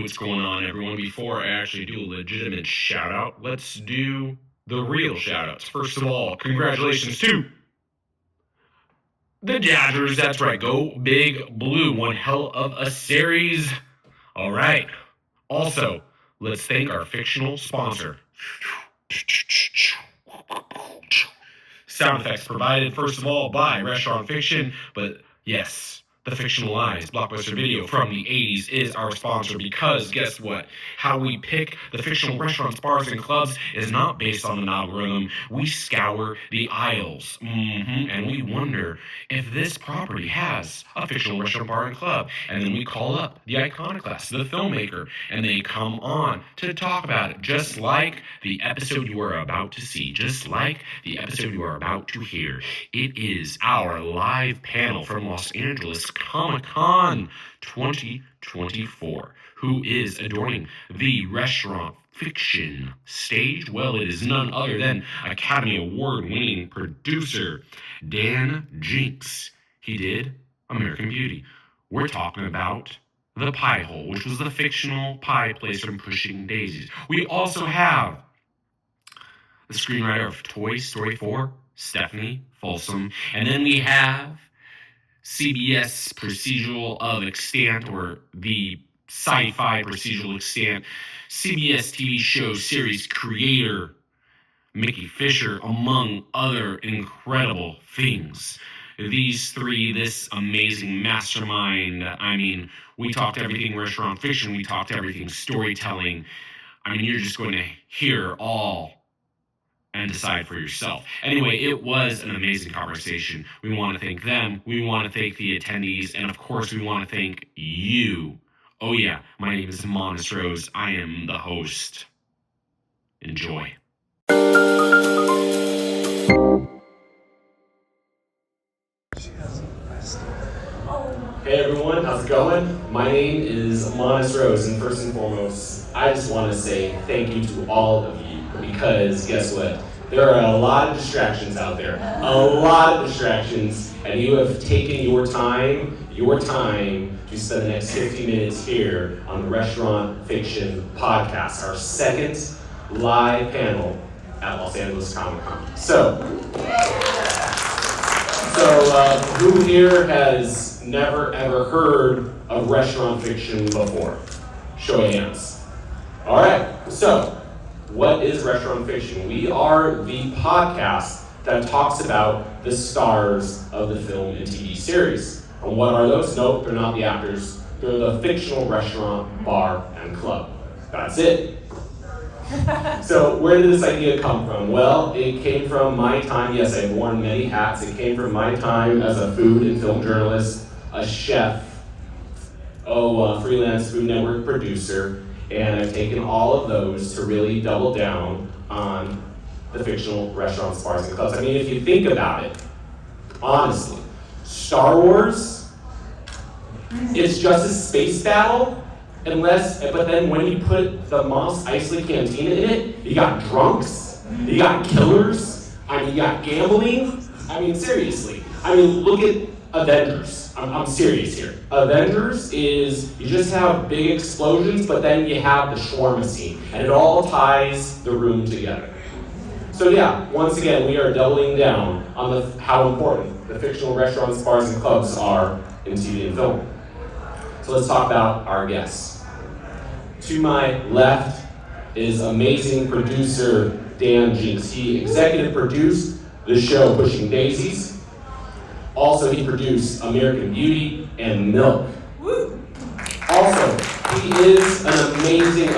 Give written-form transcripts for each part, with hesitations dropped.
what's going on, everyone. Before I actually do a legitimate shout out, let's do the real shout outs. First of all, congratulations to the Dodgers. That's right, go Big Blue. One hell of a series. All right. Also, let's thank our fictional sponsor. Sound effects provided, first of all, by Restaurant Fiction, but yes, the fictionalized blockbuster video from the 80s is our sponsor because guess what? How we pick the fictional restaurants, bars, and clubs is not based on an algorithm. We scour the aisles, and we wonder if this property has a fictional restaurant, bar, and club. And then we call up the iconoclast, the filmmaker, and they come on to talk about it, just like the episode you are about to see, just like the episode you are about to hear. It is our live panel from Los Angeles Comic-Con 2024. Who is adorning the Restaurant Fiction stage? Well, it is none other than Academy Award-winning producer Dan Jinks. He did American Beauty. We're talking about The Pie Hole, which was the fictional pie place from Pushing Daisies. We also have the screenwriter of Toy Story 4, Stephany Folsom. And then we have CBS procedural of Extant, or the sci-fi procedural Extant, CBS TV show series creator Mickey Fisher, among other incredible things. These three, this amazing mastermind, we talked everything Restaurant Fiction, we talked everything storytelling. You're just going to hear all and decide for yourself. Anyway, it was an amazing conversation. We want to thank them. We want to thank the attendees. And of course, we want to thank you. Oh yeah, my name is Monis Rose. I am the host. Enjoy. Hey everyone, how's it going? My name is Monis Rose, and first and foremost, I just want to say thank you to all of you, because guess what? There are a lot of distractions out there, a lot of distractions, and you have taken your time to spend the next 50 minutes here on the Restaurant Fiction podcast, our second live panel at Los Angeles Comic-Con. So who here has never ever heard of Restaurant Fiction before? Show of hands. All right, so what is Restaurant Fiction? We are the podcast that talks about the stars of the film and TV series. And what are those? Nope, they're not the actors. They're the fictional restaurant, bar, and club. That's it. So where did this idea come from? Well, it came from my time. Yes, I've worn many hats. It came from my time as a food and film journalist, a chef, freelance Food Network producer, and I've taken all of those to really double down on the fictional restaurants, bars, and clubs. If you think about it, honestly, Star Wars, it's just a space battle, but then when you put the Mos Eisley Cantina in it, you got drunks, you got killers, you got gambling. Seriously. Look at Avengers. I'm serious here. Avengers is, you just have big explosions, but then you have the shawarma scene, and it all ties the room together. So yeah, once again, we are doubling down on how important the fictional restaurants, bars, and clubs are in TV and film. So let's talk about our guests. To my left is amazing producer Dan Jinks. He executive produced the show Pushing Daisies. Also, he produced American Beauty and Milk. Woo. Also, he is an amazing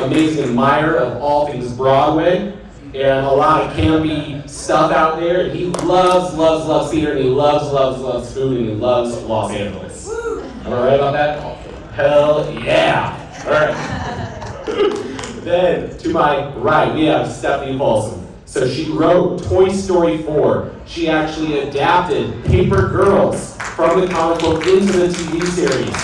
admirer of all things Broadway and a lot of campy stuff out there. And he loves theater, and he loves food, and he loves Los Angeles. Woo. Am I right about that? Hell yeah! All right. Then, to my right, we have Stephany Folsom. So she wrote Toy Story 4. She actually adapted Paper Girls from the comic book into the TV series.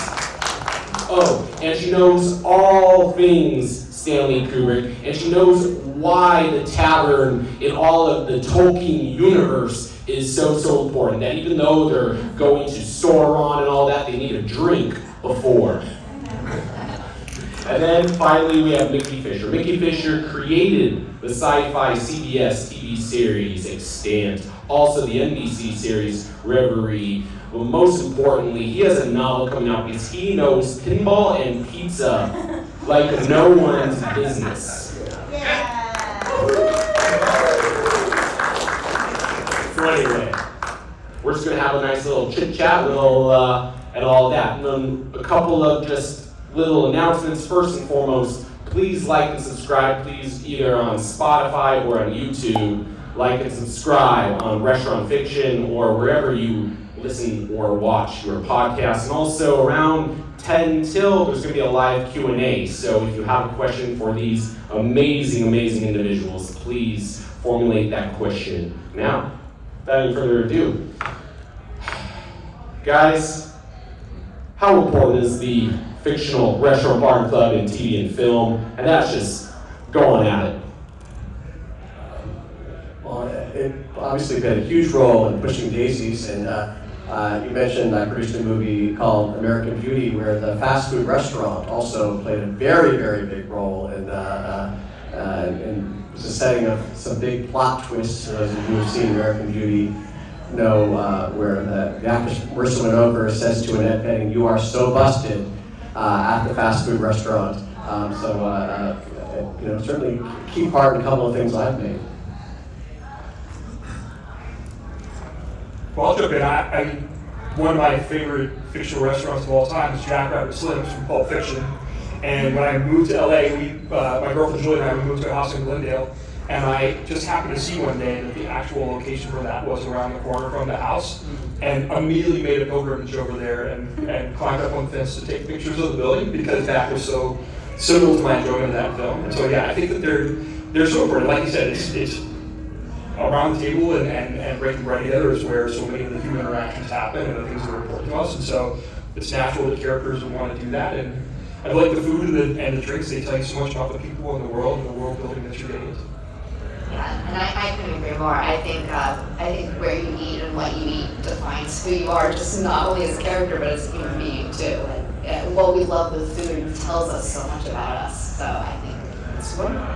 Oh, and she knows all things Stanley Kubrick, and she knows why the tavern in all of the Tolkien universe is so important. That even though they're going to Sauron and all that, they need a drink before. And then finally we have Mickey Fisher. Mickey Fisher created the sci-fi CBS TV series Extant, also the NBC series Reverie. But most importantly, he has a novel coming out because he knows pinball and pizza like no one's business. Yeah. So anyway, we're just gonna have a nice little chit chat, and all that. And then a couple of just little announcements. First and foremost, please like and subscribe. Please either on Spotify or on YouTube, like and subscribe on Restaurant Fiction or wherever you listen or watch your podcast. And also around 10 till there's going to be a live Q&A. So if you have a question for these amazing individuals, please formulate that question now. Without any further ado, guys, how important is the fictional restaurant, bar, and club in TV and film? And that's just going at it. Well, it obviously played a huge role in pushing Daisies, and you mentioned I produced a movie called American Beauty, where the fast food restaurant also played a very big role in was the setting of some big plot twists. Those of you who have seen American Beauty know where the actress Marissa Winokur says to Annette Bening, "You are so busted," at the fast food restaurant. Certainly a key part in a couple of things I've made. Well, I'll jump in. One of my favorite fictional restaurants of all time is Jackrabbit Slim's from Pulp Fiction. And when I moved to LA, my girlfriend Julie and I moved to a house in Glendale, and I just happened to see one day that the actual location for that was around the corner from the house, and immediately made a pilgrimage over there and climbed up on the fence to take pictures of the building because that was so similar to my enjoyment of that film. And so yeah, I think that they're so important. Like you said, it's around the table and breaking bread together is where so many of the human interactions happen and the things that are important to us. And so it's natural that characters would want to do that. And I like the food and the drinks. They tell you so much about the people in the world and the world building that you're getting into. Yeah, and I couldn't agree more. I think where you eat and what you eat defines who you are, just not only as a character, but as a human being too. And what we love with food tells us so much about us. So I think it's wonderful.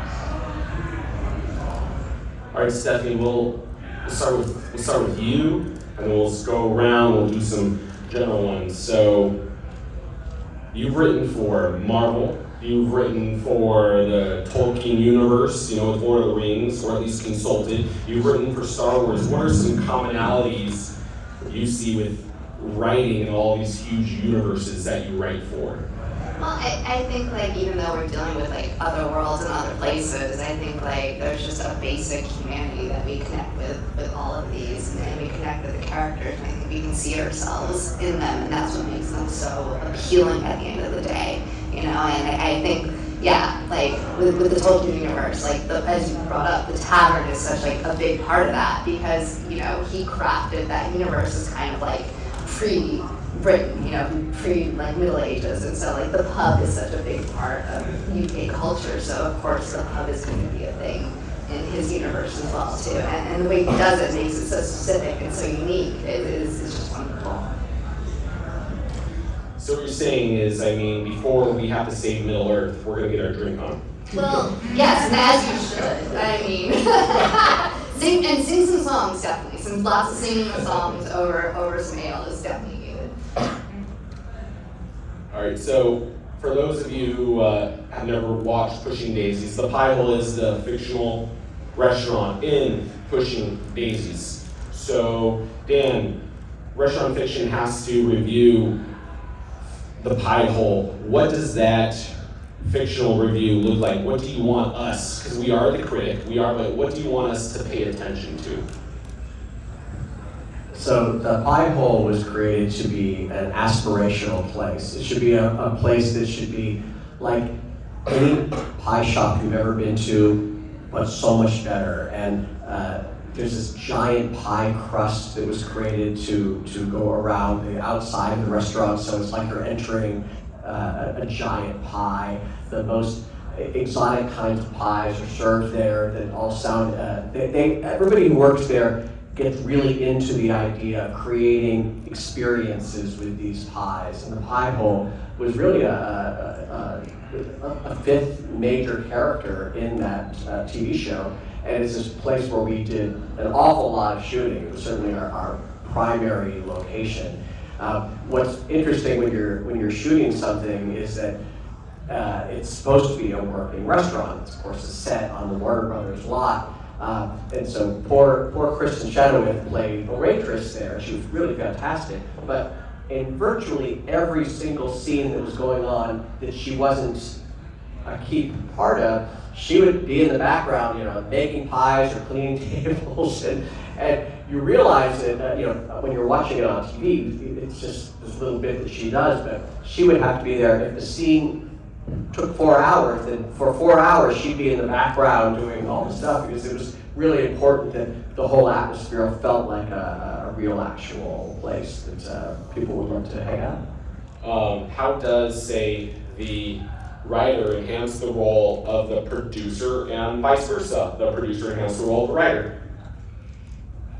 All right, Stephany, we'll start with you, and then we'll just go around. We'll do some general ones. So, you've written for Marvel. You've written for the Tolkien universe, with Lord of the Rings, or at least consulted. You've written for Star Wars. What are some commonalities you see with writing in all these huge universes that you write for? Well, I think even though we're dealing with other worlds and other places, I think there's just a basic humanity that we connect with all of these, and we connect with the characters, and I think we can see ourselves in them, and that's what makes them so appealing at the end of the day, And I think, with the Tolkien universe, as you brought up, the tavern is such a big part of that because he crafted that universe as kind of pre-Britain, pre-Middle Ages, and so the pub is such a big part of UK culture. So of course the pub is going to be a thing in his universe as well too. And the way he does it makes it so specific and so unique. It's just wonderful. So what you're saying is, before we have to save Middle Earth, we're going to get our drink on. Well, yes, and as you should. Sing some songs, definitely. Lots of singing of songs over some ale is definitely needed. All right, so for those of you who have never watched Pushing Daisies, the Pie Hole is the fictional restaurant in Pushing Daisies. So, Dan, Restaurant Fiction has to review the Pie Hole. What does that fictional review look like? What do you want us, because we are the critic, but what do you want us to pay attention to? So the Pie Hole was created to be an aspirational place. It should be a place that should be like any pie shop you've ever been to, but so much better. And there's this giant pie crust that was created to go around the outside of the restaurant, so it's like you're entering a giant pie. The most exotic kinds of pies are served there that all sound, everybody who works there gets really into the idea of creating experiences with these pies. And the pie hole was really a fifth major character in that TV show. And it's this place where we did an awful lot of shooting. It was certainly our primary location. What's interesting when you're shooting something is that it's supposed to be a working restaurant. It's, of course, a set on the Warner Brothers lot. And so poor Kristen Chenoweth played a waitress there. She was really fantastic. But in virtually every single scene that was going on that she wasn't a key part of, she would be in the background, making pies or cleaning tables, and you realize that, when you're watching it on TV, it's just this little bit that she does, but she would have to be there. If the scene took 4 hours, then for 4 hours she'd be in the background doing all the stuff, because it was really important that the whole atmosphere felt like a real, actual place that people would love to hang out. How does, say, the writer enhance the role of the producer, and vice versa? The producer enhance the role of the writer?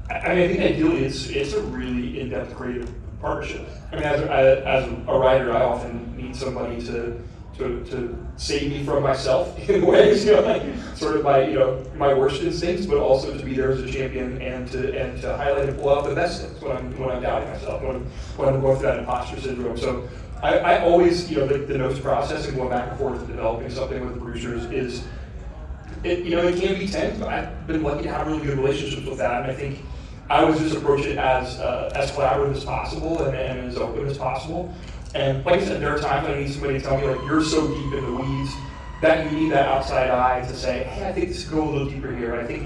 I think ideally it's a really in-depth creative partnership. I mean, as a writer, I often need somebody to save me from myself in ways, like sort of my worst instincts, but also to be there as a champion and to highlight and pull out the best things when I'm doubting myself, when I'm going through that imposter syndrome. So I always, the notes process and going back and forth and developing something with the producers it can be tense, but I've been lucky to have really good relationships with that, and I think I always just approach it as collaborative as possible and as open as possible. And like I said, there are times I need somebody to tell me, like, you're so deep in the weeds that you need that outside eye to say, hey, I think this could go a little deeper here. I think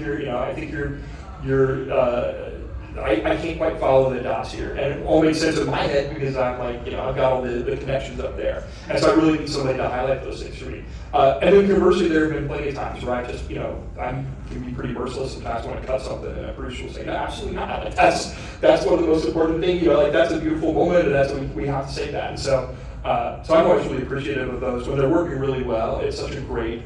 I can't quite follow the dots here. And it all makes sense in my head because I'm like, I've got all the connections up there. And so I really need somebody to highlight those things for me. And then conversely, there have been plenty of times where I just, I can be pretty merciless sometimes when I cut something, and a producer will say, no, absolutely not. Like, that's one of the most important things, that's a beautiful moment, and that's when we have to say that. And so I'm always really appreciative of those. When they're working really well, it's such a great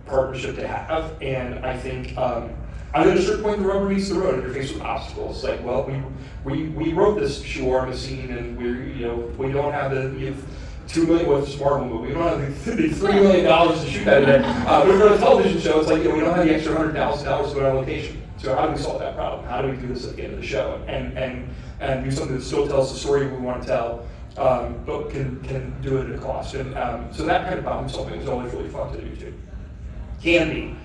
partnership to have. And I think, at a certain point, the rubber meets the road, and you're faced with obstacles. Like, well, we wrote this shawarma scene, and we don't have the $2 million with this Marvel movie. We don't have the $3 million to shoot that in. But for a television show, it's like we don't have the extra $100,000 to go on location. So how do we solve that problem? How do we do this at the end of the show and do something that still tells the story we want to tell, but can do it at a cost? And so that kind of problem solving is always really fun to do too. Can be.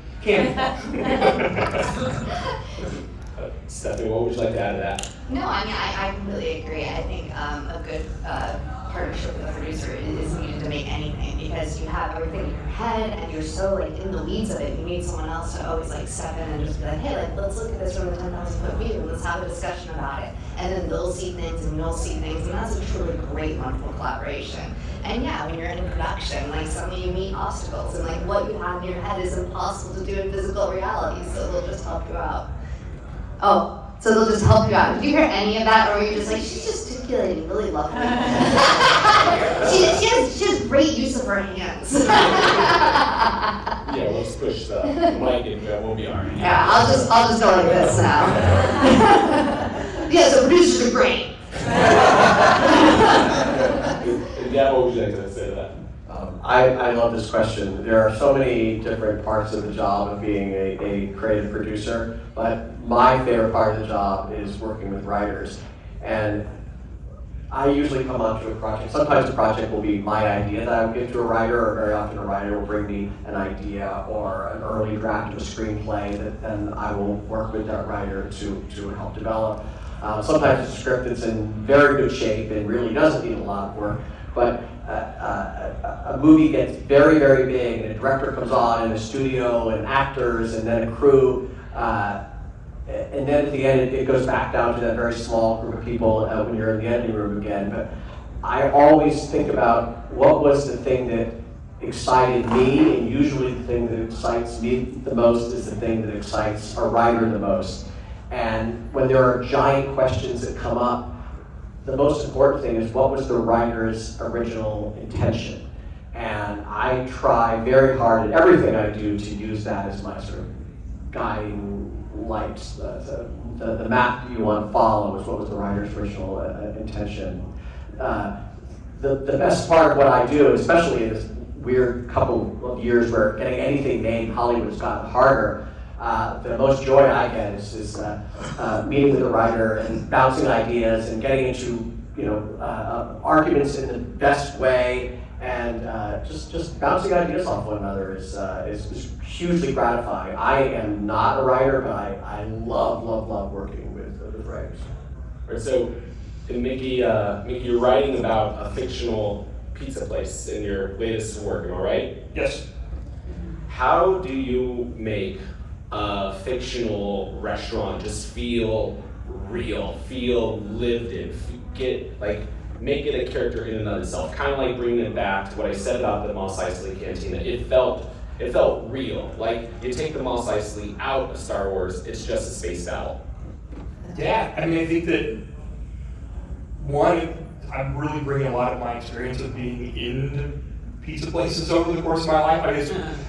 Stephany, what would you like to add to that? No, I mean, I completely agree. I think a good partnership with a producer is needed to make anything, because you have everything in your head and you're so in the weeds of it. You need someone else to always step in and just be like, hey, let's look at this from a 10,000 foot view and let's have a discussion about it. And then they'll see things and you'll see things, and that's a truly great, wonderful collaboration. And yeah, when you're in production, suddenly you meet obstacles, and what you have in your head is impossible to do in physical reality, so they'll just help you out. Oh, so they'll just help you out. Did you hear any of that, or were you just she's gesticulating really lovely? she has great use of her hands. Yeah, let's push the mic and we'll be all right. Yeah, I'll just go like this now. Yeah, so producers are great. Yeah, what would you like to say to that? I love this question. There are so many different parts of the job of being a creative producer, but my favorite part of the job is working with writers. And I usually come onto a project. Sometimes a project will be my idea that I will give to a writer, or very often a writer will bring me an idea or an early draft of a screenplay that then I will work with that writer to help develop. Sometimes it's a script that's in very good shape and really doesn't need a lot of work, but a movie gets very, very big, and a director comes on, and a studio, and actors, and then a crew, and then at the end it goes back down to that very small group of people when you're in the editing room again. But I always think about what was the thing that excited me, and usually the thing that excites me the most is the thing that excites a writer the most. And when there are giant questions that come up, the most important thing is what was the writer's original intention. And I try very hard at everything I do to use that as my sort of guiding lights. The map you want to follow is what was the writer's original intention. The best part of what I do, especially in this weird couple of years where getting anything made in Hollywood has gotten harder, the most joy I get is meeting with a writer and bouncing ideas and getting into arguments in the best way, and just bouncing ideas off one another is hugely gratifying. I am not a writer, but I love working with writers. All right, so Mickey, you're writing about a fictional pizza place in your latest work, am I right? Yes. How do you make a fictional restaurant just feel real, feel lived in, make it a character in and of itself? Kind of like bringing it back to what I said about the Mos Eisley Cantina. It felt real. Like you take the Mos Eisley out of Star Wars, it's just a space battle. Yeah, I mean, I think that I'm really bringing a lot of my experience of being in pizza places over the course of my life.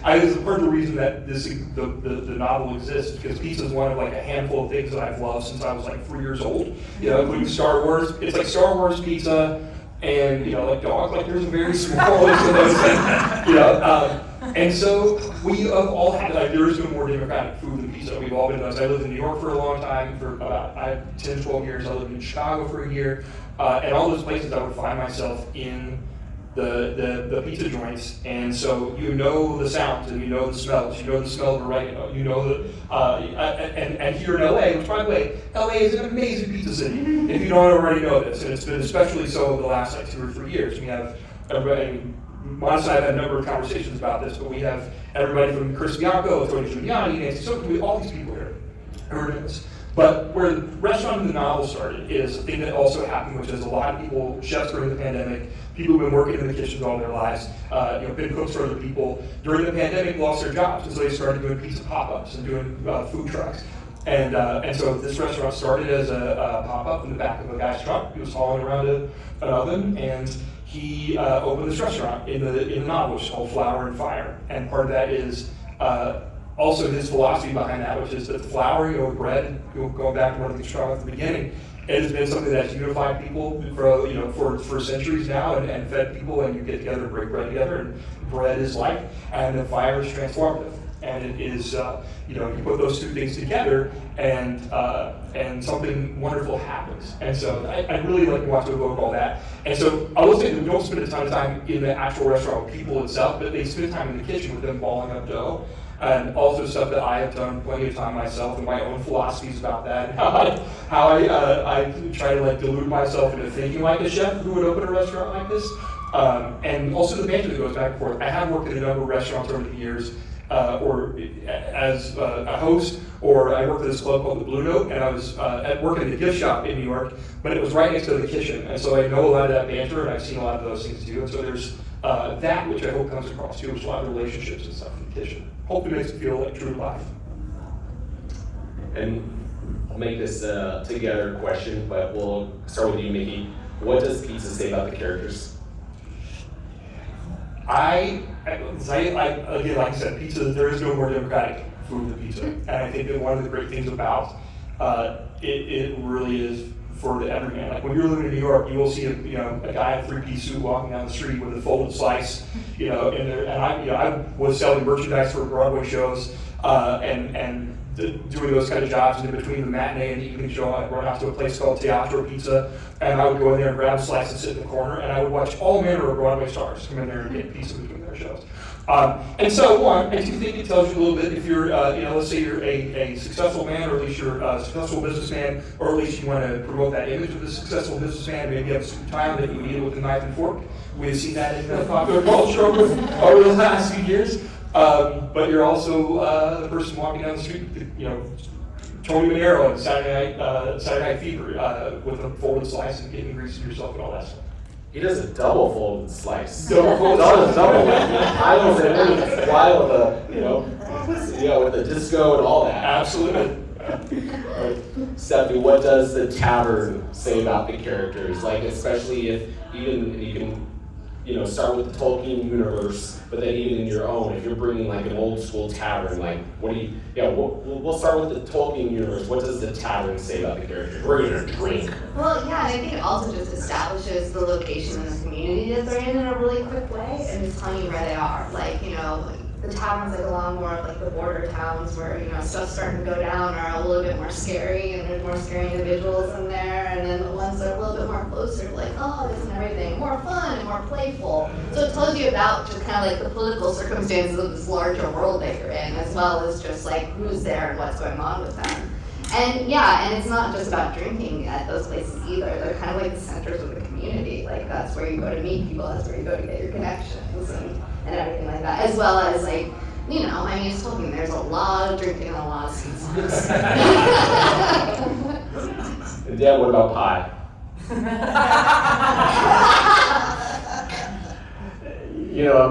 I guess part of the reason that the novel exists is because pizza is one of like a handful of things that I've loved since I was like 3 years old. Including Star Wars. It's like Star Wars pizza, and like dogs. Like there's a very small list of those things. And so we have all had there is no more democratic food than pizza. We've all been those. I lived in New York for a long time, for about 10, 12 years. I lived in Chicago for a year. And all those places I would find myself in the pizza joints, and so the sounds and the smells. The smell of oregano. And here in LA, which by the way, LA is an amazing pizza city. If you don't already know this, and it's been especially so over the last 2 or 3 years. We have everybody. Monica and I have had a number of conversations about this, but we have everybody from Chris Bianco, Tony Giuliani, Nancy Soto, all these people here who are doing this. But where the restaurant in the novel started is a thing that also happened, which is a lot of people, chefs during the pandemic, people who've been working in the kitchens all their lives, been cooks for other people, during the pandemic lost their jobs, and so they started doing pizza pop-ups and doing food trucks. And so this restaurant started as a pop-up in the back of a guy's truck. He was hauling around an oven, and he opened this restaurant in the novel, which is called Flour and Fire. And part of that is also his philosophy behind that, which is that the flour, bread, going back to one of the strong at the beginning, it has been something that's unified people for centuries now, and fed people, and you get together and break bread together, and bread is life, and the fire is transformative. And it is, you put those two things together, and something wonderful happens. And so I really want to evoke all that. And so I will say that we don't spend a ton of time in the actual restaurant with people itself, but they spend time in the kitchen with them balling up dough. And also stuff that I have done plenty of time myself, and my own philosophies about that, and how I try to delude myself into thinking like a chef who would open a restaurant like this. And also the banter that goes back and forth. I have worked in a number of restaurants over the years, or as a host, or I worked at this club called the Blue Note, and I was working at a gift shop in New York, but it was right next to the kitchen, and so I know a lot of that banter, and I've seen a lot of those things too. And so there's that, which I hope comes across too, which is a lot of relationships and stuff in the kitchen. Hope it makes it feel like true life. And I'll make this a together question, but we'll start with you, Mickey. What does pizza say about the characters? Again, like I said, pizza, there is no more democratic food than pizza. And I think that one of the great things about it really is for the everyman. Like when you're living in New York, you will see a guy in a three-piece suit walking down the street with a folded slice, in there. And I was selling merchandise for Broadway shows, and doing those kind of jobs in between the matinee and the evening show. I'd run out to a place called Teatro Pizza, and I would go in there and grab a slice and sit in the corner, and I would watch all manner of Broadway stars come in there and get pizza between their shows. And so, I do think it tells you a little bit if you're, let's say you're a successful man, or at least you're a successful businessman, or at least you want to promote that image of a successful businessman. Maybe you have some time that you eat it with a knife and fork. We've seen that in popular culture over the last few years. But you're also the person walking down the street, Tony Manero and Saturday Night Fever with a folded slice and getting greasy yourself and all that stuff. He does a double folded slice. Double folded slice. I was in wild, with the disco and all that. Absolutely. Stephany, what does the tavern say about the characters? Like, especially if you start with the Tolkien universe, but then even in your own, if you're bringing like an old school tavern, like what do you? Yeah, we'll start with the Tolkien universe. What does the tavern say about the characters? We're gonna drink. Well, yeah, and I think it also just establishes the location and the community that they're in a really quick way, and just telling you where they are. Like, the towns like along more of like the border towns where stuff's starting to go down are a little bit more scary, and there's more scary individuals in there, and then the ones that are a little bit more closer, like this and everything, more fun and more playful. So it tells you about just kind of like the political circumstances of this larger world that you're in, as well as just like who's there and what's going on with them. And yeah, and it's not just about drinking at those places either. They're kind of like the centers of the community. Like that's where you go to meet people, that's where you go to get your connections and everything like that. As well as like, it's Tolkien, there's a lot of drinking and a lot of seasons. And Dan, what about pie? I'm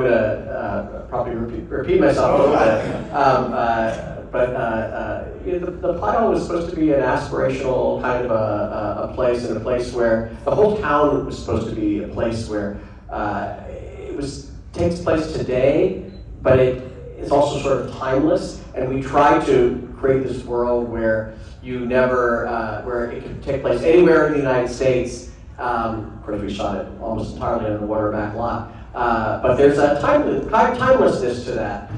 gonna probably repeat myself a little bit. But the pie hole was supposed to be an aspirational kind of a place, and a place where the whole town was supposed to be a place where takes place today, but it's also sort of timeless. And we tried to create this world where where it could take place anywhere in the United States. Of course, we shot it almost entirely on the waterback lot. But there's a timelessness to that.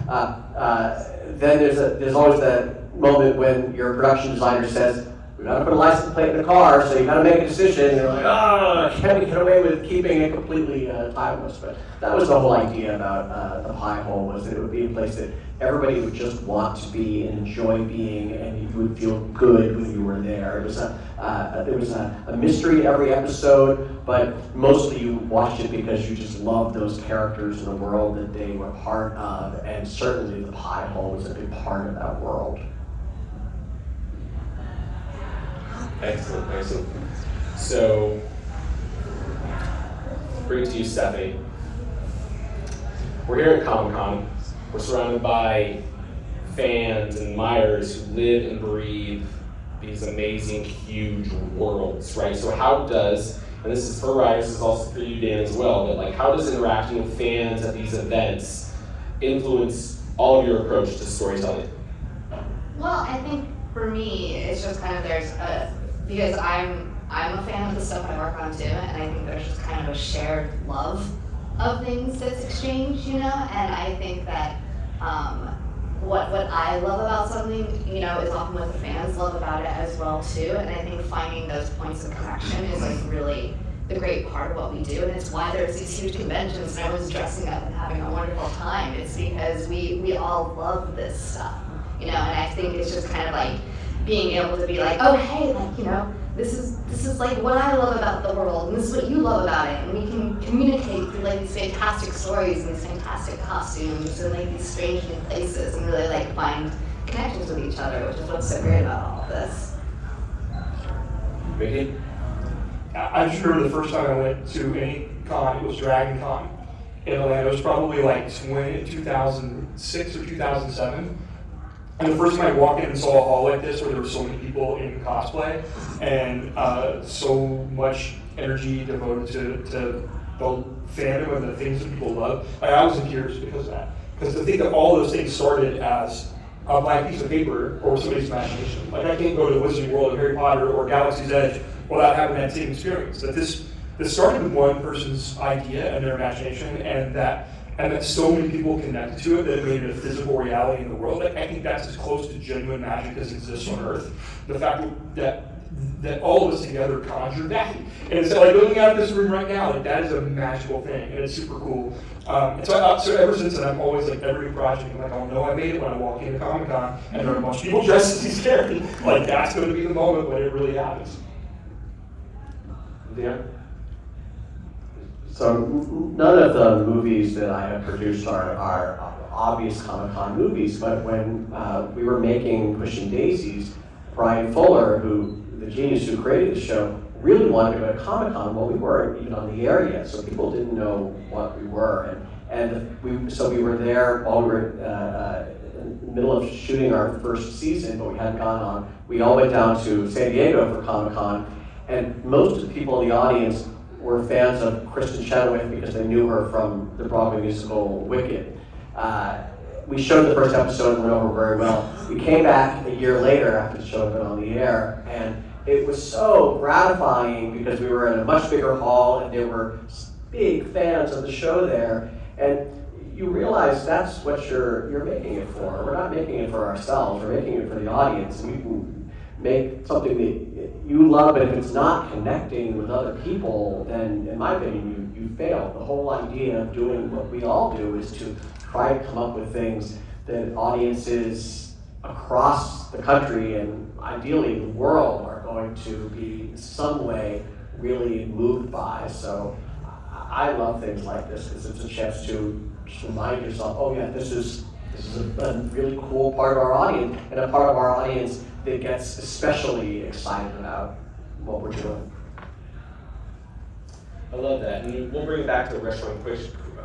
Then there's always that moment when your production designer says, "We got to put a license plate in the car, so you got to make a decision." And you're like, can we get away with keeping it completely timeless? But that was the whole idea about the pie hole, was that it would be a place that everybody would just want to be and enjoy being, and you would feel good when you were there. It was there was a mystery every episode, but mostly you watched it because you just loved those characters and the world that they were part of, and certainly the pie hole was a big part of that world. Excellent. So, bring it to you, Stephany. We're here at Comic-Con. We're surrounded by fans and admirers who live and breathe these amazing, huge worlds, right? So how does, and this is for writers, this is also for you, Dan, as well, but like, how does interacting with fans at these events influence all of your approach to storytelling? Well, I think for me, it's just kind of because I'm a fan of the stuff I work on too, and I think there's just kind of a shared love of things that's exchanged, and I think that what I love about something, is often what the fans love about it as well too, and I think finding those points of connection is like really the great part of what we do, and it's why there's these huge conventions and everyone's dressing up and having a wonderful time. It's because we all love this stuff, and I think it's just kind of like being able to be like, oh hey, like, this is like what I love about the world, and this is what you love about it, and we can communicate through like these fantastic stories and these fantastic costumes and like these strange new places, and really like find connections with each other, which is what's so great about all of this. Mickey? I just remember the first time I went to any con, it was Dragon Con in Atlanta. It was probably like 2006 or 2007. And the first time I walked in and saw a hall like this where there were so many people in cosplay and so much energy devoted to the fandom and the things that people love, I was in tears because of that. Because to think that all those things started as a blank piece of paper or somebody's imagination. Like I can't go to the Wizarding World of Harry Potter or Galaxy's Edge without having that same experience. That this started with one person's idea and their imagination, and that so many people connected to it that it made it a physical reality in the world. I think that's as close to genuine magic as exists on Earth. The fact that all of us together conjured that. And so like looking out of this room right now, like that is a magical thing, and it's super cool. And so ever since then, I'm always like every project, I'm like, oh no, I made it when I walk into Comic-Con, and there are a bunch of people dressed as these characters. Like that's going to be the moment when it really happens. Yeah. So none of the movies that I have produced are obvious Comic-Con movies, but when we were pushing Daisies, Brian Fuller, the genius who created the show, really wanted to go to Comic-Con. Well, we weren't even on the air yet, so people didn't know what we were. So we were there while we were in the middle of shooting our first season, but we hadn't gone on. We all went down to San Diego for Comic-Con, and most of the people in the audience were fans of Kristen Chenoweth because they knew her from the Broadway musical Wicked. We showed the first episode and went over very well. We came back a year later after the show had been on the air, and it was so gratifying because we were in a much bigger hall and there were big fans of the show there. And you realize that's what you're making it for. We're not making it for ourselves, we're making it for the audience. And you can make something that you love, but if it's not connecting with other people, then in my opinion, you failed. The whole idea of doing what we all do is to try to come up with things that audiences across the country and ideally the world are going to be in some way really moved by. So I love things like this because it's a chance to just remind yourself, oh yeah, this is a really cool part of our audience, and a part of our audience that gets especially excited about what we're doing. I love that, and we'll bring it back to the restaurant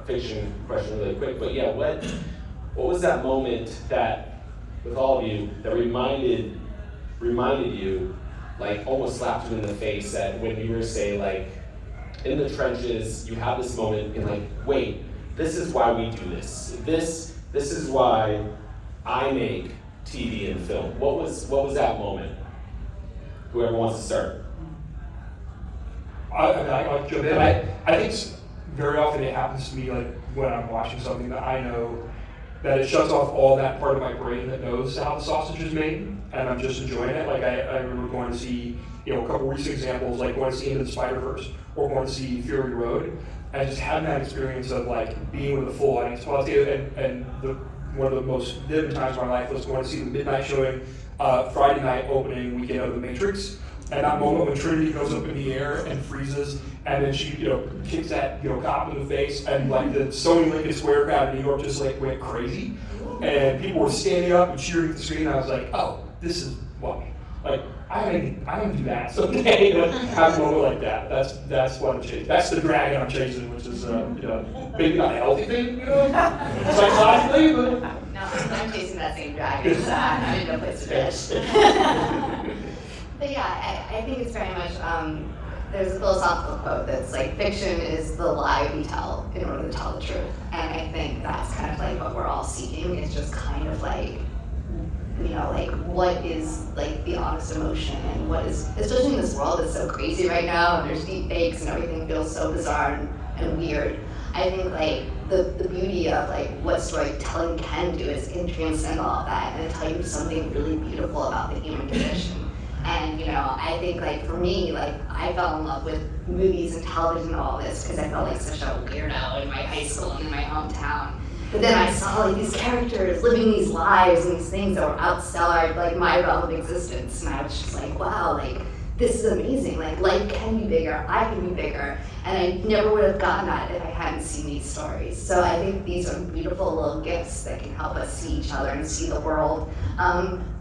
fiction question really quick. But yeah, what was that moment that, with all of you, that reminded you, like almost slapped you in the face, that when you were say like in the trenches, you have this moment and like, wait, this is why we do this. This is why I make TV and film. What was that moment? Whoever wants to start. I'll jump in. I think very often it happens to me like when I'm watching something that I know that it shuts off all that part of my brain that knows how the sausage is made, and I'm just enjoying it. Like I remember going to see, a couple recent examples, like going to see Into the Spider-Verse or going to see Fury Road, and just having that experience of like being with a full audience. Well, one of the most vivid times of my life was going to see the midnight showing, Friday night opening weekend of The Matrix. And that moment when Trinity goes up in the air and freezes, and then she, kicks that, cop in the face, and like the Sony Lincoln Square crowd in New York just like went crazy, and people were standing up and cheering at the screen. And I was like, oh, this is why. Like I'm gonna do that someday. Have a moment like that. That's what I'm chasing. That's the dragon I'm chasing, which is maybe not a healthy thing, psychologically, but. No, I'm chasing that same dragon. So I'm in no place to fish. But yeah, I think it's very much, there's a philosophical quote that's like, fiction is the lie we tell in order to tell the truth. And I think that's kind of like what we're all seeking, is just kind of like, like what is like the honest emotion, and what is, especially in this world that's so crazy right now, and there's deep fakes and everything feels so bizarre and weird. I think like the beauty of like what storytelling can do is it can transcend all of that and tell you something really beautiful about the human condition. And I think like for me, like I fell in love with movies and television and all this because I felt like such a weirdo in my high school and in my hometown. But then I saw like these characters living these lives and these things that were outside like my realm of existence, and I was just like, wow, like this is amazing. Like life can be bigger, I can be bigger, and I never would have gotten that if I hadn't seen these stories. So I think these are beautiful little gifts that can help us see each other and see the world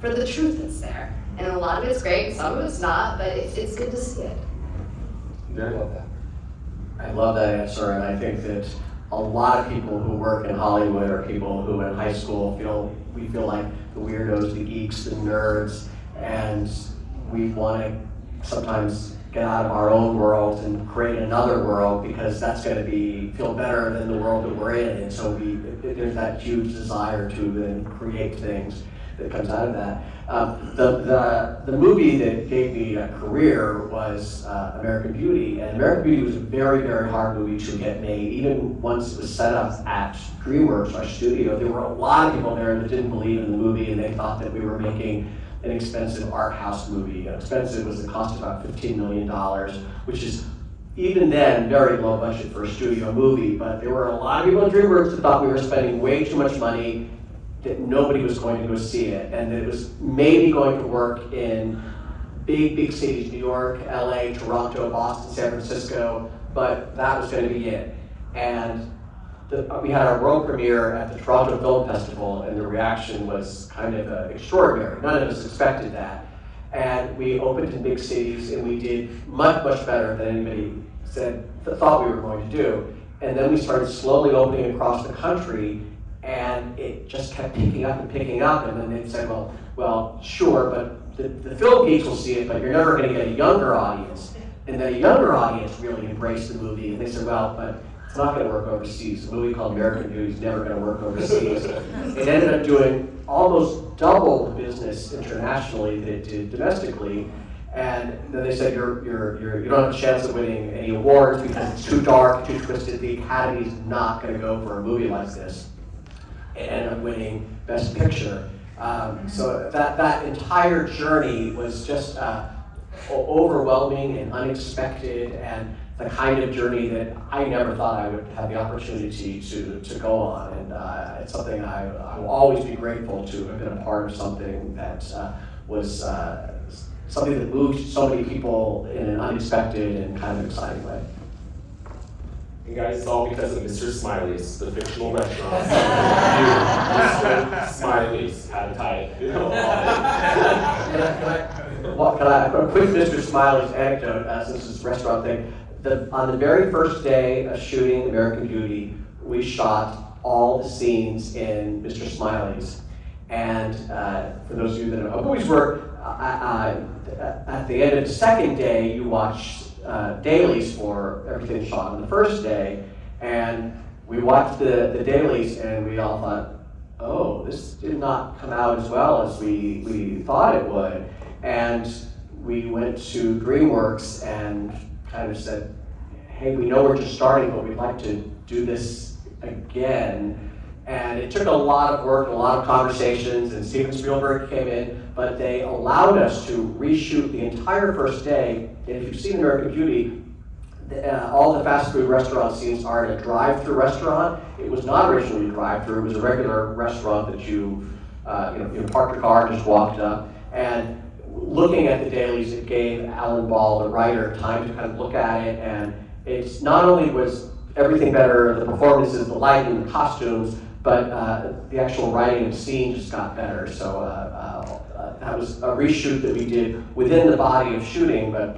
for the truth that's there. And a lot of it's great, some of it's not, but it's good to see it. I love that. I love that answer, and I think that a lot of people who work in Hollywood are people who in high school feel like the weirdos, the geeks, the nerds, and we want to sometimes get out of our own world and create another world because that's going to feel better than the world that we're in. And so there's that huge desire to then create things that comes out of that. The movie that gave me a career was American Beauty, and American Beauty was a very, very hard movie to get made. Even once it was set up at DreamWorks, our studio, there were a lot of people there that didn't believe in the movie, and they thought that we were making an expensive art house movie. Expensive was the cost of about $15 million, which is even then very low budget for a studio movie, but there were a lot of people at DreamWorks that thought we were spending way too much money, that nobody was going to go see it, and that it was maybe going to work in big cities, New York, LA, Toronto, Boston, San Francisco, but that was going to be it. And we had our world premiere at the Toronto Film Festival, and the reaction was kind of extraordinary. None of us expected that. And we opened in big cities, and we did much, much better than anybody thought we were going to do. And then we started slowly opening across the country, and it just kept picking up, and then they said, well, sure, but the film geeks will see it, but you're never going to get a younger audience. And then a younger audience really embraced the movie, and they said, well, but it's not going to work overseas. A movie called American Beauty is never going to work overseas. It ended up doing almost double the business internationally that it did domestically. And then they said, you don't have a chance of winning any awards because it's too dark, too twisted. The Academy's not going to go for a movie like this. It ended up winning Best Picture. So that entire journey was just overwhelming and unexpected, and the kind of journey that I never thought I would have the opportunity to go on. And it's something I will always be grateful to have been a part of, something that was something that moved so many people in an unexpected and kind of exciting way. And guys, it's all because of Mr. Smiley's, the fictional restaurant. Mr. Smiley's had a tie. Can I a quick Mr. Smiley's anecdote, since this restaurant thing. On the very first day of shooting American Beauty, we shot all the scenes in Mr. Smiley's. And for those of you that know how movies work, at the end of the second day, you watch dailies for everything shot on the first day. And we watched the dailies, and we all thought, oh, this did not come out as well as we thought it would. And we went to DreamWorks and kind of said, hey, we know we're just starting, but we'd like to do this again. And it took a lot of work, a lot of conversations, and Steven Spielberg came in, but they allowed us to reshoot the entire first day. And if you've seen American Beauty, all the fast food restaurant scenes are in a drive-through restaurant. It was not originally a drive-through, it was a regular restaurant that you parked your car and just walked up. And looking at the dailies, it gave Alan Ball, the writer, time to kind of look at it, and it's not only was everything better, the performances, the lighting, the costumes, but the actual writing of the scene just got better. So that was a reshoot that we did within the body of shooting, but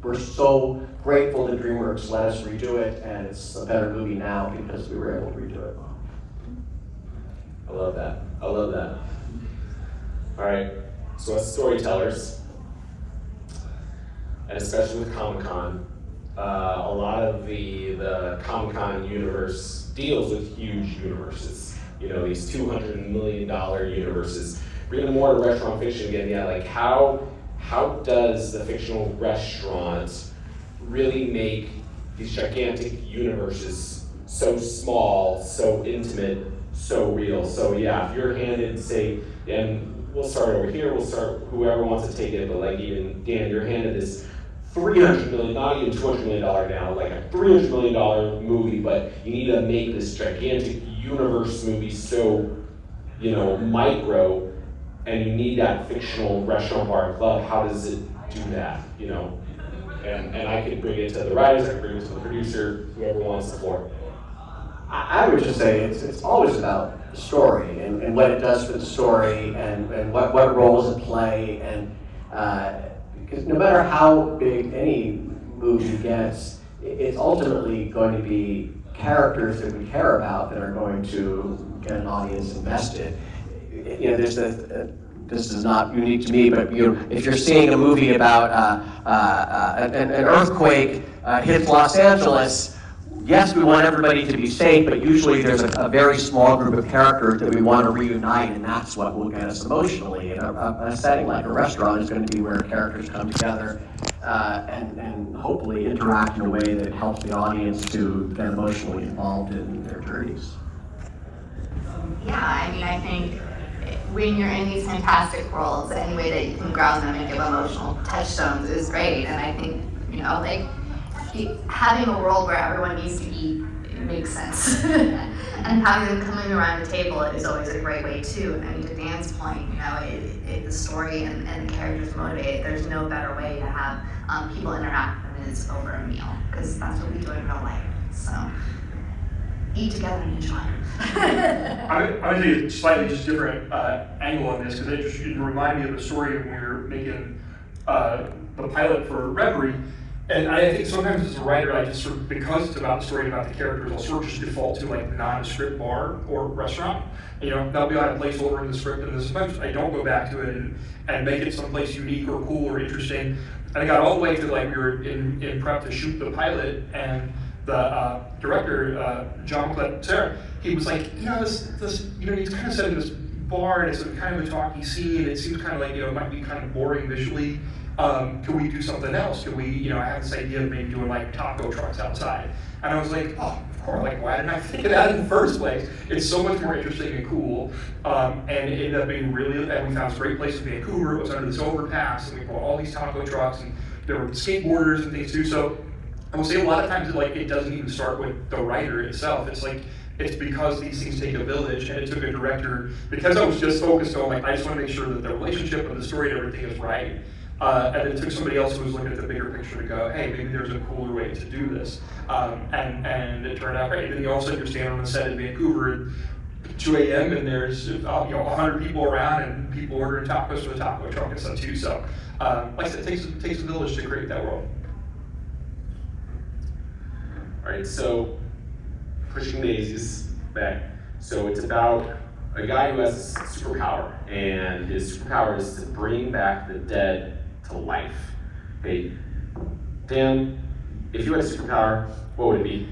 we're so grateful that DreamWorks let us redo it, and it's a better movie now because we were able to redo it. I love that. I love that. All right. So as storytellers, and especially with Comic-Con, a lot of the Comic-Con universe deals with huge universes. You know, these $200 million universes. Bringing more to restaurant fiction again, yeah, like how does the fictional restaurant really make these gigantic universes so small, so intimate, so real? So yeah, if you're handed, say, and we'll start over here, we'll start whoever wants to take it, but like even Dan, you're handed this $300 million, not even $200 million now, like a $300 million movie, but you need to make this gigantic universe movie so, micro, and you need that fictional restaurant, bar, and club. How does it do that, And I could bring it to the writers, I could bring it to the producer, whoever wants the floor. I would just say it's always about the story and what it does for the story and what roles it play, and because no matter how big any movie gets, it's ultimately going to be characters that we care about that are going to get an audience invested. There's this is not unique to me, but if you're seeing a movie about an earthquake hits Los Angeles, yes, we want everybody to be safe, but usually there's a very small group of characters that we want to reunite, and that's what will get us emotionally. And a setting like a restaurant is going to be where characters come together and hopefully interact in a way that helps the audience to get emotionally involved in their journeys. Yeah, I think when you're in these fantastic worlds, any way that you can ground them and give emotional touchstones is great. And I think, having a world where everyone needs to eat, it makes sense. And having them coming around the table is always a great way too. And to Dan's point, the story and the characters motivate. There's no better way to have people interact than is over a meal, because that's what we do in real life. So eat together and enjoy. I'm going to take a slightly just different angle on this, because it reminded me of a story when we were making the pilot for Reverie. And I think sometimes as a writer, I just sort of, because it's about the story and about the characters, I'll sort of just default to like the nondescript bar or restaurant. You know, that'll be on a placeholder in the script, and then sometimes I don't go back to it and make it someplace unique or cool or interesting. And I got all the way to like we were in prep to shoot the pilot, and the director, John Sarah, he was like, you know, this, you know, he's kind of set in this bar, and it's kind of a talky scene. It seems kind of like, you know, it might be kind of boring visually. Can we do something else? Can we, you know, I have this idea of maybe doing like taco trucks outside. And I was like, oh, of course, like, why didn't I think of that in the first place? It's so much more interesting and cool. And it ended up being really, and we found this great place in Vancouver. It was under this overpass, and we bought all these taco trucks, and there were skateboarders and things too. So I will say a lot of times, like, it doesn't even start with the writer itself. It's like, it's because these things take a village, and it took a director, because I was just focused on, like, I just want to make sure that the relationship and the story and everything is right. And it took somebody else who was looking at the bigger picture to go, hey, maybe there's a cooler way to do this. And it turned out great. And then all of a sudden you're standing on the set in Vancouver at 2 a.m. and there's 100 people around and people ordering tacos for the taco truck and stuff too. So like I said, it takes a village to create that world. All right, so pushing Daisies back. So it's about a guy who has a superpower, and his superpower is to bring back the dead to life. Hey, Dan, if you had a superpower, what would it be?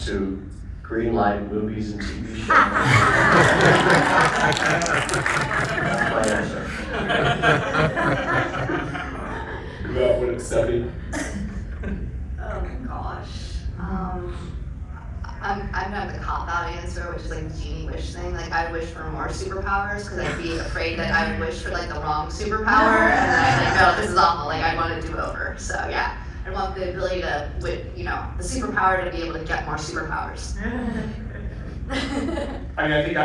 To greenlight movies and TV shows. My answer. What it's Stephany? Oh gosh. I'm gonna have the cop-out answer, which is like the genie wish thing. Like, I wish for more superpowers because I'd be afraid that I would wish for like the wrong superpower, and then I'd like, no, this is awful. Like, I want to do over. So yeah, I want the ability to, you know, the superpower to be able to get more superpowers. I mean, I think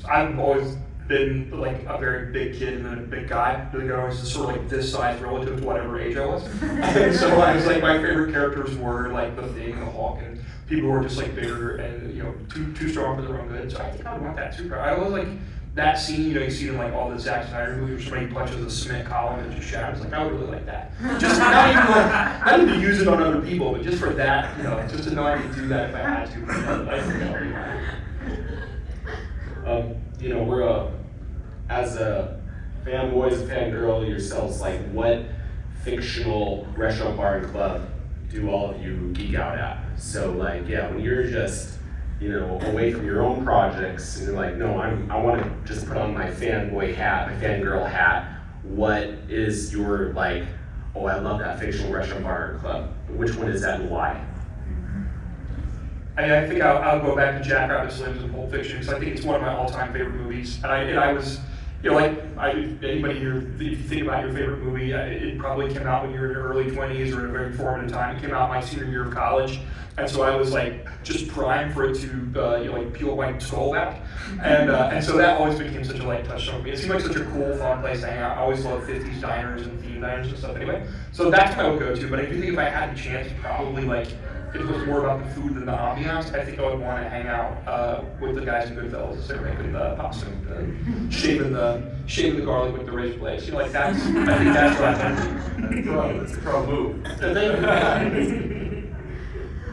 I've always been like a very big kid and then a big guy. The guy was just sort of like this size relative to whatever age I was. And so I was like, my favorite characters were like the Thing and the Hawk, and people who were just like bigger and, you know, too strong for their own good. So I think I would want that superpower. I always like that scene, you know, you see it in like all the Zack Snyder movies where somebody punches a cement column and it just shatters. Like, I would really like that. Just not even to use it on other people, but just for that, you know, just to know I could do that if I had to. I think that would be mine. You know, we're as a fanboys and fangirl yourselves, like, what fictional restaurant, bar, and club do all of you geek out at? So, like, yeah, when you're just, you know, away from your own projects, and you're like, no, I want to just put on my fanboy hat, my fangirl hat. What is your, like, oh, I love that fictional restaurant, bar, or club? Which one is that and why? I think I'll go back to Jackrabbit Slims and Pulp Fiction because I think it's one of my all-time favorite movies. And I was, you know, like anybody here, if you think about your favorite movie, it probably came out when you were in your early 20s or in a very formative time. It came out my senior year of college, and so I was like just primed for it to, you know, like peel my skull back. And so that always became such a light touchstone for me. It seemed like such a cool, fun place to hang out. I always loved 50s diners and theme diners and stuff. Anyway, so that's what I would go to. But I do think if I had a chance, probably like. If it was more about the food than the ambiance, I think I would want to hang out with the guys in Goodfellas as they're making the pasta, shaving the garlic with the razor blades. You know, like that's. I think that's what I think. That's a pro move.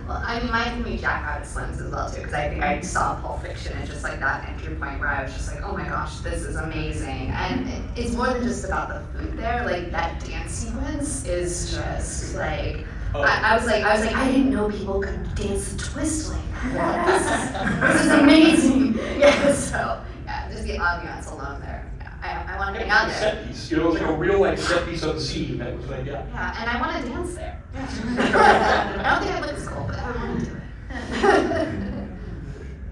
Well, I mean, mine can be Jackrabbit Slims as well too, because I think I saw Pulp Fiction and just like that entry point where I was just like, oh my gosh, this is amazing. And it's more than just about the food there. Like, that dance sequence is just like. I was like, I didn't know people could dance the twist like that. This is amazing. Yeah, so yeah, just the ambiance alone there. Yeah, I want to hang out there. Set piece, you know, it was like a real like set piece of the scene that was like, yeah. Yeah, and I want to dance there. I don't think I look as cool, but I want to do it.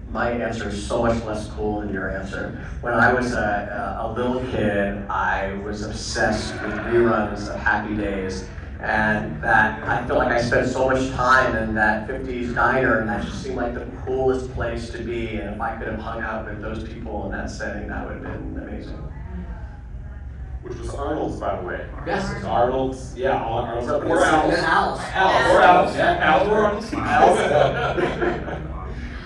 My answer is so much less cool than your answer. When I was a little kid, I was obsessed with reruns of Happy Days. And that I feel like I spent so much time in that 50s diner, and that just seemed like the coolest place to be. And if I could have hung out with those people in that setting, that would have been amazing. Which was Arnold's, by the way. Yes. It's Arnold's, yeah, Arnold's. Or Al's. Al's. Or Al's, yeah, Al's or Arnold's.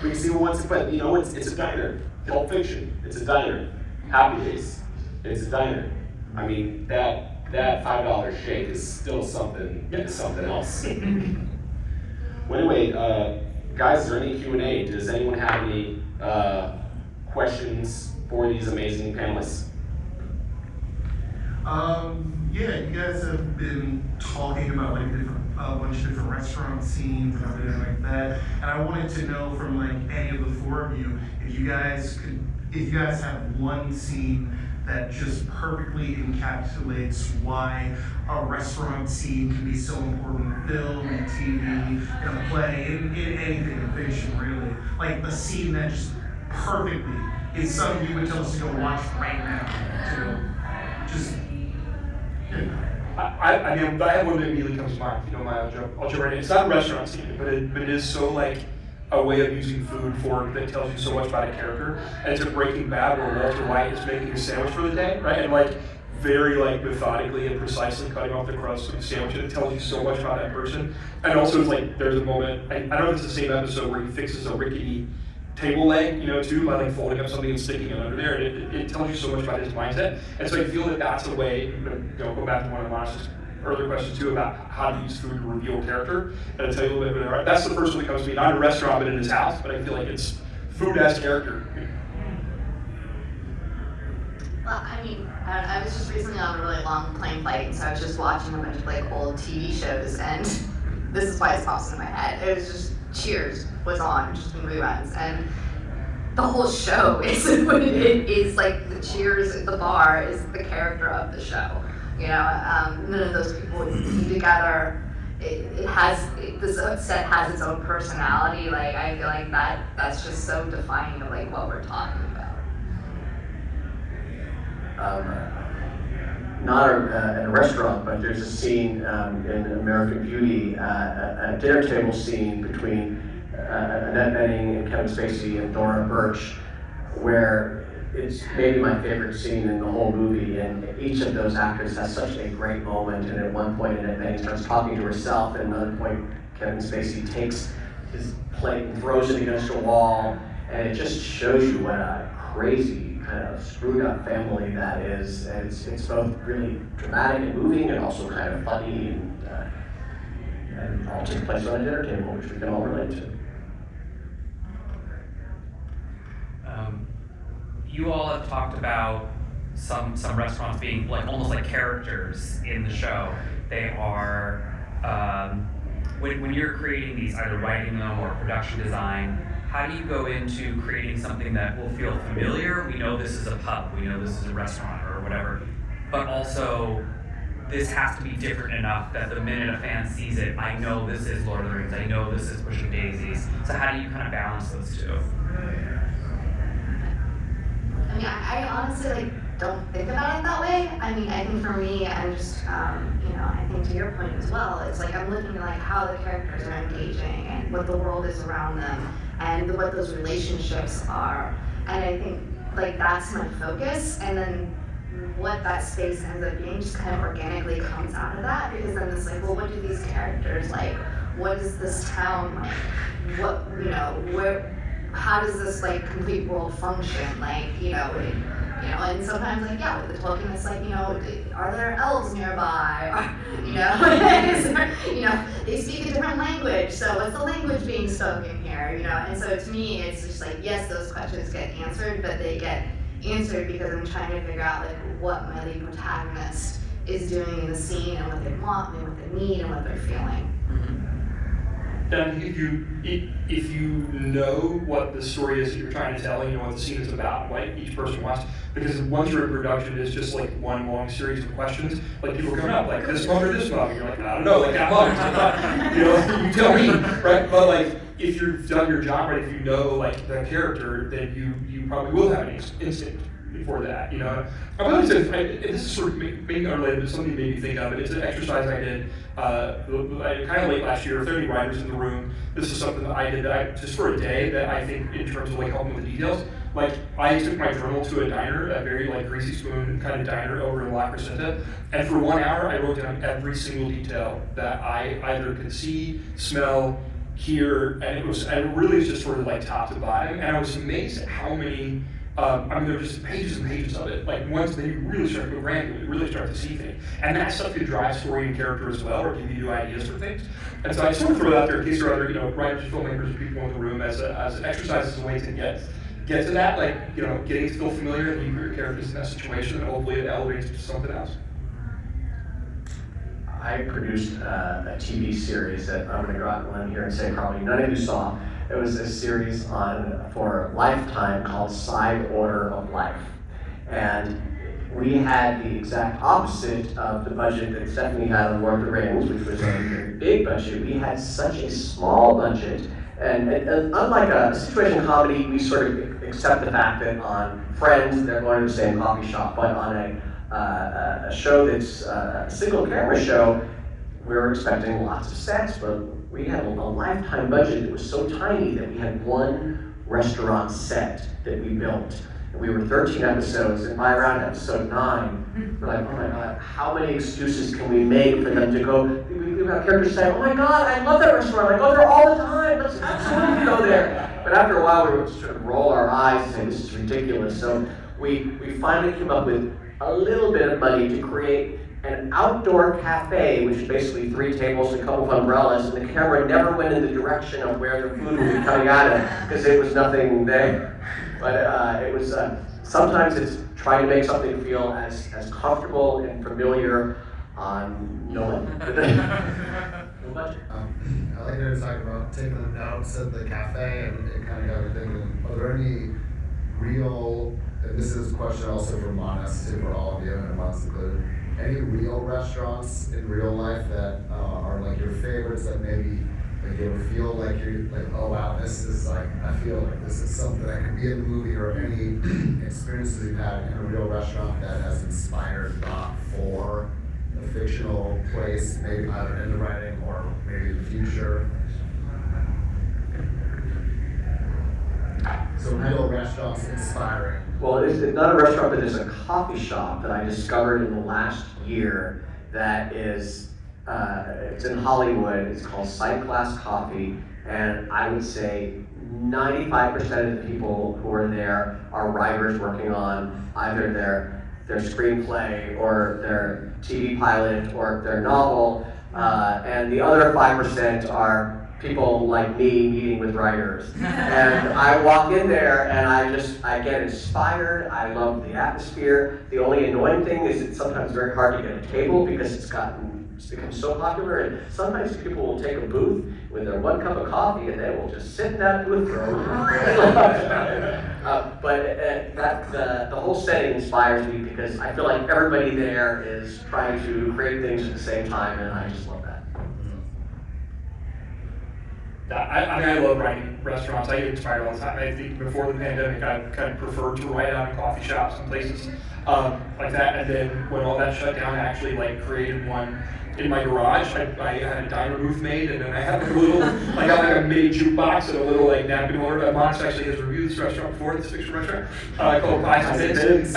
We can see who wants to, but you know, it's a diner. Pulp Fiction, it's a diner. Happy Days, it's a diner. I mean, that $5 shake is still something. It's something else. Well, anyway, guys, is there any Q&A? Does anyone have any questions for these amazing panelists? Yeah, you guys have been talking about like a bunch of different restaurant scenes and everything like that, and I wanted to know from like any of the four of you if you guys have one scene that just perfectly encapsulates why a restaurant scene can be so important in film, in TV, in a play, in anything, in fiction, really. Like a scene that just perfectly is something you would tell us to go watch right now. To just, I mean, I have one that immediately comes to mind. If you don't mind, I'll jump right in. It's not a restaurant scene, but it is so like a way of using food that tells you so much about a character. And it's a Breaking Bad where Walter White is making a sandwich for the day, right? And like very like methodically and precisely cutting off the crust of the sandwich. And it tells you so much about that person. And also it's like there's a moment, I don't know if it's the same episode where he fixes a rickety table leg, too, by like folding up something and sticking it under there. And it tells you so much about his mindset. And so I feel that that's a way, go back to one of Monsh's earlier questions too about how to use food to reveal character. And I'll tell you a little bit about that's the first one that comes to me, not in a restaurant, but in his house. But I feel like it's food as character. Well, I mean, I was just recently on a really long plane flight, and so I was just watching a bunch of like old TV shows, and this is why it pops in my head. It was just Cheers was on, just in reruns, and the whole show is what it is. Like the Cheers at the bar is the character of the show. None of those people be together. This set has its own personality. Like I feel like that's just so defining of like what we're talking about. Not in a restaurant, but there's a scene in American Beauty, a dinner table scene between Annette Bening and Kevin Spacey and Dora Birch, where it's maybe my favorite scene in the whole movie, and each of those actors has such a great moment. And at one point, Annette Bening starts talking to herself, and at another point, Kevin Spacey takes his plate and throws it against a wall, and it just shows you what a crazy kind of screwed up family that is. And it's both really dramatic and moving, and also kind of funny, and all takes place on a dinner table, which we can all relate to. You all have talked about some restaurants being like almost like characters in the show. They are when you're creating these, either writing them or production design. How do you go into creating something that will feel familiar? We know this is a pub, we know this is a restaurant or whatever, but also this has to be different enough that the minute a fan sees it, I know this is Lord of the Rings, I know this is Pushing Daisies. So how do you kind of balance those two? I mean, I honestly don't think about it that way. I mean, I think for me, I'm just, I think to your point as well, it's like I'm looking at like how the characters are engaging and what the world is around them and what those relationships are. And I think like that's my focus. And then what that space ends up being just kind of organically comes out of that, because then it's like, well, what do these characters like? What is this town like? What, where? How does this like complete world function? Like, and sometimes like, yeah, with the Tolkien, it's like, are there elves nearby? Or, they speak a different language. So what's the language being spoken here? And so to me, it's just like, yes, those questions get answered, but they get answered because I'm trying to figure out like what my lead protagonist is doing in the scene and what they want and what they need and what they're feeling. And if you know what the story is that you're trying to tell, and you know what the scene is about, what each person wants, because once you're in production, it's just like one long series of questions. Like people coming up, like this mug or this mug, and you're like, I don't know, like that mug. You tell me, right? But like if you've done your job right, if you know like the character, then you probably will have an instinct for that. I believe this is sort of maybe unrelated, but something made me think of it. It's an exercise I did kind of late last year. If there are any writers in the room, this is something that I did just for a day that I think in terms of like helping with the details. Like I took my journal to a diner, a very like greasy spoon kind of diner over in La Crescenta, and for 1 hour I wrote down every single detail that I either could see, smell, hear, and it really is just sort of like top to bottom. And I was amazed at how many I mean, there are just pages and pages of it. Like once they really start to go granular, you really start to see things. And that stuff could drive story and character as well, or give you new ideas for things. And so I just want to throw it out there in case there are other, writers, filmmakers, and people in the room as an exercise, as a way to get to that, like, getting to feel familiar and you put your characters in that situation, and hopefully it elevates to something else. I produced a TV series that I'm going to go out on here and say probably none of you saw. It was a series for Lifetime called Side Order of Life. And we had the exact opposite of the budget that Stephany had on Lord of the Rings, which was a very big budget. We had such a small budget. And unlike a situation comedy, we sort of accept the fact that on Friends, they're going to the same coffee shop. But on a show that's a single camera show, we were expecting lots of sets, but we had a Lifetime budget that was so tiny that we had one restaurant set that we built. And we were 13 episodes, and by around episode 9, we're like, oh my God, how many excuses can we make for them to go? We have characters saying, oh my God, I love that restaurant, I go there all the time, let's absolutely go there. But after a while, we would sort of roll our eyes and say, this is ridiculous. So we finally came up with a little bit of money to create an outdoor cafe, which is basically 3 tables and a couple of umbrellas, and the camera never went in the direction of where the food would be coming out of, because there was nothing there. But it was, sometimes it's trying to make something feel as comfortable and familiar on no budget. I like to talk about taking the notes at the cafe, and it kind of got me thinking, are there any real, and this is a question also for Manas, too, for all of you, and Manas included, any real restaurants in real life that are like your favorites that maybe like you ever feel like you're like, oh wow, this is like, I feel like this is something that could be in the movie, or any experiences you've had in a real restaurant that has inspired thought for a fictional place, maybe either in the writing or maybe the future. So real restaurants inspiring. Well, it's not a restaurant, but it's a coffee shop that I discovered in the last year that is, it's in Hollywood. It's called Sight Class Coffee, and I would say 95% of the people who are there are writers working on either their screenplay or their TV pilot or their novel, and the other 5% are people like me meeting with writers. And I walk in there and I get inspired. I love the atmosphere. The only annoying thing is it's sometimes very hard to get a table because it's become so popular, and sometimes people will take a booth with their 1 cup of coffee and they will just sit in that booth for a while. But the whole setting inspires me because I feel like everybody there is trying to create things at the same time, and I just love that. I love writing restaurants. I get inspired all the time. I think before the pandemic, I kind of preferred to write out in coffee shops and places like that. And then when all that shut down, I actually created one in my garage. I had a diner booth made, and then I had a little, I got like a mini jukebox and a little napkin holder. Mox actually has reviewed this restaurant before, this fictional restaurant, called Daisies.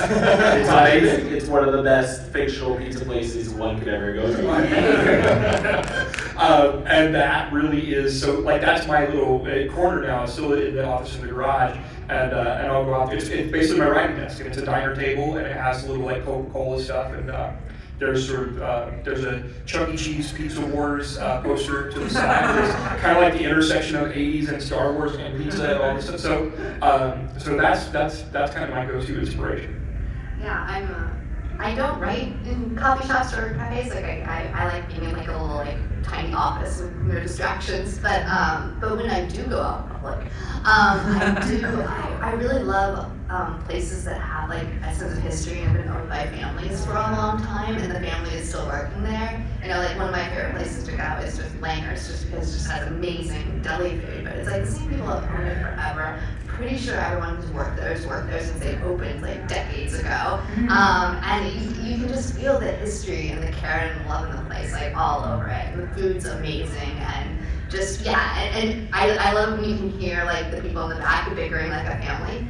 It's one of the best fictional pizza places one could ever go to. And that really is, so that's my little corner now. It's still in the office in the garage. And I'll go out there. It's basically my writing desk, and it's a diner table, and it has a little Coca-Cola stuff, and there's there's a Chuck E. Cheese Pizza Wars poster to the side. It's kind of like the intersection of 80s and Star Wars and pizza and all this stuff. So that's kind of my go-to inspiration. Yeah, I don't write in coffee shops or cafes. I like being in a little tiny office with no distractions. But when I do go out in public, I really love places that have a sense of history and have been owned by families for a long time, and the family is still working there. One of my favorite places to go is just Langer's, just because it just has amazing deli food. But it's the same people have owned it forever. Pretty sure everyone who's worked there since they opened decades ago. And you can just feel the history and the care and love in the place. place, like all over it. The food's amazing, and just and I love when you can hear like the people in the back bickering like a family.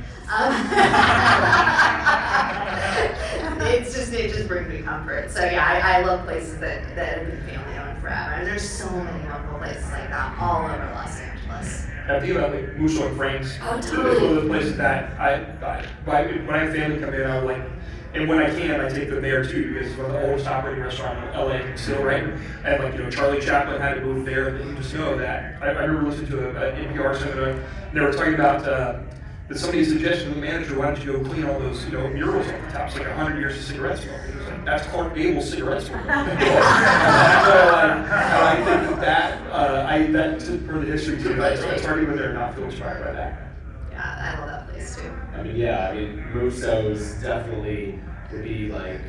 It just brings me comfort. So yeah, I love places that have been family owned forever, and there's so many wonderful places like that all over Los Angeles. I think about like Musso and Frank's. Oh, It's totally. one of the places that when I have family come in, I like, and when I can, I take them there too, because it's one of the oldest operating restaurants in LA still, right? And like, Charlie Chaplin had to move there, and you just know that. I remember listening to an NPR seminar, and they were talking about that somebody suggested to the manager, why don't you go clean all those, murals off the top? It's like 100 years of cigarette smoke. He was like, that's Clark Gable's cigarette smoke. And I think that for the history too, it's hard to go there and not feel inspired by that. Yeah, I love that place too. Musso's definitely would be like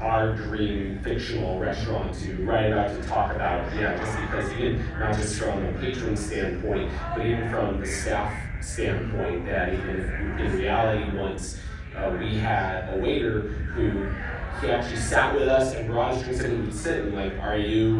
our dream fictional restaurant to write about, to talk about. Yeah, just because even not just from a patron standpoint, but even from the staff standpoint, that even in reality, once we had a waiter who he actually sat with us and brought us drinks, and he would sit and like,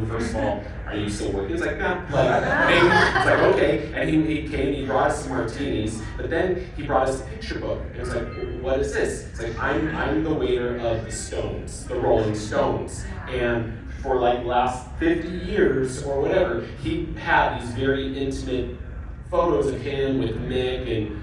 first of all, are you still working? He's like, no, maybe. It's like, okay. And he came, he brought us some martinis, but then he brought us a picture book. And it's like, what is this? It's like, I'm the waiter of the Stones, the Rolling Stones. And for like last 50 years or whatever, he had these very intimate photos of him with Mick and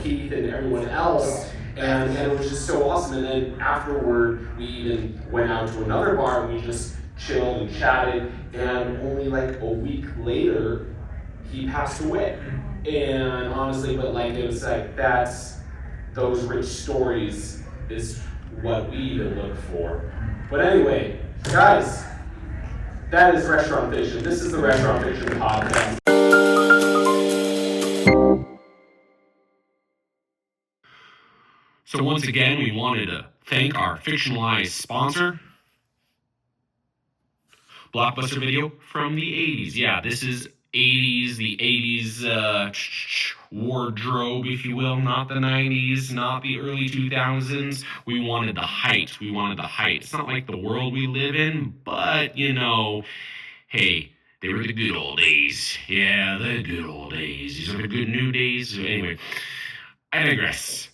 Keith and everyone else. And it was just so awesome. And then afterward, we even went out to another bar and we just chilled and chatted. And only like a week later, he passed away. And honestly, but like it was like those rich stories is what we even look for. But anyway, guys, that is Restaurant Fiction. This is the Restaurant Fiction podcast. So once again, we wanted to thank our fictionalized sponsor, Blockbuster Video from the 80s. Yeah, this is the 80s wardrobe, if you will, not the 90s, not the early 2000s. We wanted the height. It's not like the world we live in, but, hey, they were the good old days. Yeah, the good old days. These are the good new days. Anyway, I digress.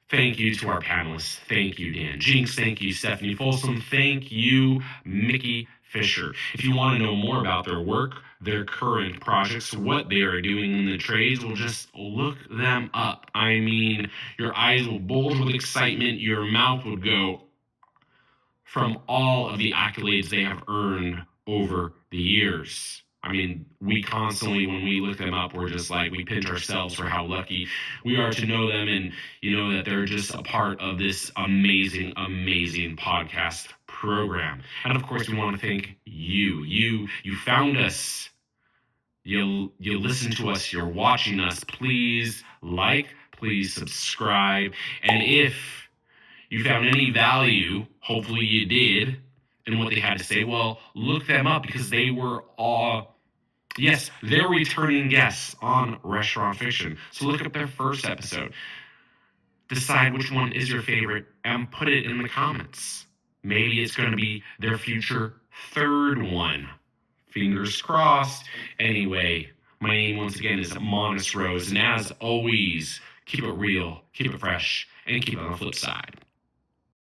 Thank you to our panelists. Thank you, Dan Jinks. Thank you, Stephany Folsom. Thank you, Mickey Fisher. If you want to know more about their work, their current projects, what they are doing in the trades, well, just look them up. I mean, your eyes will bulge with excitement. Your mouth would go from all of the accolades they have earned over the years. I mean, we constantly, when we look them up, we're just like, we pinch ourselves for how lucky we are to know them, and that they're just a part of this amazing, amazing podcast program. And of course, we want to thank you. You found us. You listen to us. You're watching us. Please like, please subscribe. And if you found any value, hopefully you did, in what they had to say, well, look them up, because they were they're returning guests on Restaurant Fiction. So look up their first episode. Decide which one is your favorite and put it in the comments. Maybe it's going to be their future third one. Fingers crossed. Anyway, my name once again is Monis Rose, and as always, keep it real, keep it fresh, and keep it on the flip side.